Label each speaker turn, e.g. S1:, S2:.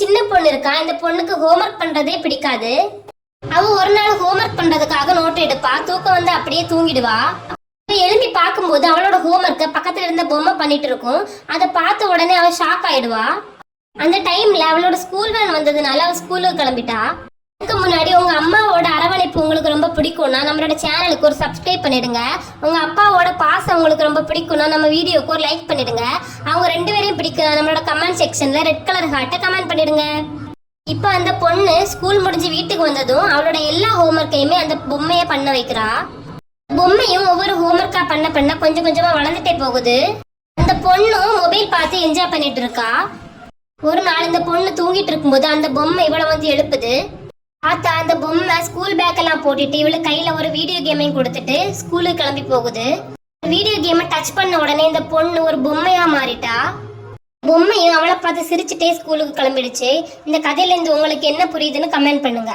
S1: சின்ன பொண்ணு இருக்கா. இந்த பொண்ணுக்கு ஹோம்ஒர்க் பண்றதே பிடிக்காது. அவ ஒரு நாள் ஹோம்ஒர்க் பண்றதுக்காக நோட் எடுப்பா. தூக்கம் வந்து அப்படியே தூங்கிடுவா. எழுப்பி பார்க்கும்போது அவளோட ஹோம்ஒர்க்க பக்கத்துல இருந்த பொம்மை பண்ணிட்டு இருக்கும். அதை பார்த்த உடனே அவ ஷாக் ஆயிடுவா. அந்த டைம்ல அவளோட ஸ்கூல் வேன் வந்ததுனால அவ ஸ்கூலுக்கு கிளம்பிட்டா. அதுக்கு முன்னாடி உங்க அம்மாவோட அரவணைப்பு உங்களுக்கு ரொம்ப பிடிக்கும்னா நம்மளோட சேனலுக்கு ஒரு சப்ஸ்கிரைப் பண்ணிடுங்க. உங்க அப்பாவோட பாசம் உங்களுக்கு ரொம்ப பிடிக்கும்னா நம்ம வீடியோக்கு ஒரு லைக் பண்ணிடுங்க. அவங்க 2 பேரையும் பிடிக்கும் நம்மளோட கமெண்ட் செக்ஷன்ல ரெட் கலர் ஹார்ட்டை கமெண்ட் பண்ணிடுங்க. இப்போ அந்த பொண்ணு ஸ்கூல் முடிஞ்சு வீட்டுக்கு வந்ததும் அவளோட எல்லா ஹோம்ஒர்க்கையுமே அந்த பொம்மையை பண்ண வைக்கிறா. பொம்மையும் ஒவ்வொரு ஹோம்ஒர்க்கா பண்ண பண்ண கொஞ்சம் கொஞ்சமா வளர்ந்துட்டே போகுது. அந்த பொண்ணும் மொபைல் பார்த்து என்ஜாய் பண்ணிட்டு இருக்கா. ஒரு நாள் இந்த பொண்ணு தூங்கிட்டு இருக்கும்போது அந்த பொம்மை இவளை வந்து எழுப்புது. பார்த்தா அந்த பொம்மை ஸ்கூல் பேக் எல்லாம் போட்டுட்டு இவளுக்கு கையில ஒரு வீடியோ கேமையும் கொடுத்துட்டு ஸ்கூலுக்கு கிளம்பி போகுது. வீடியோ கேமை டச் பண்ண உடனே இந்த பொண்ணு ஒரு பொம்மையா மாறிட்டா. பொம்மையும் அவளை பார்த்து சிரிச்சுட்டே ஸ்கூலுக்கு கிளம்பிடுச்சு. இந்த கதையில இருந்து உங்களுக்கு என்ன புரியுதுன்னு கமெண்ட் பண்ணுங்க.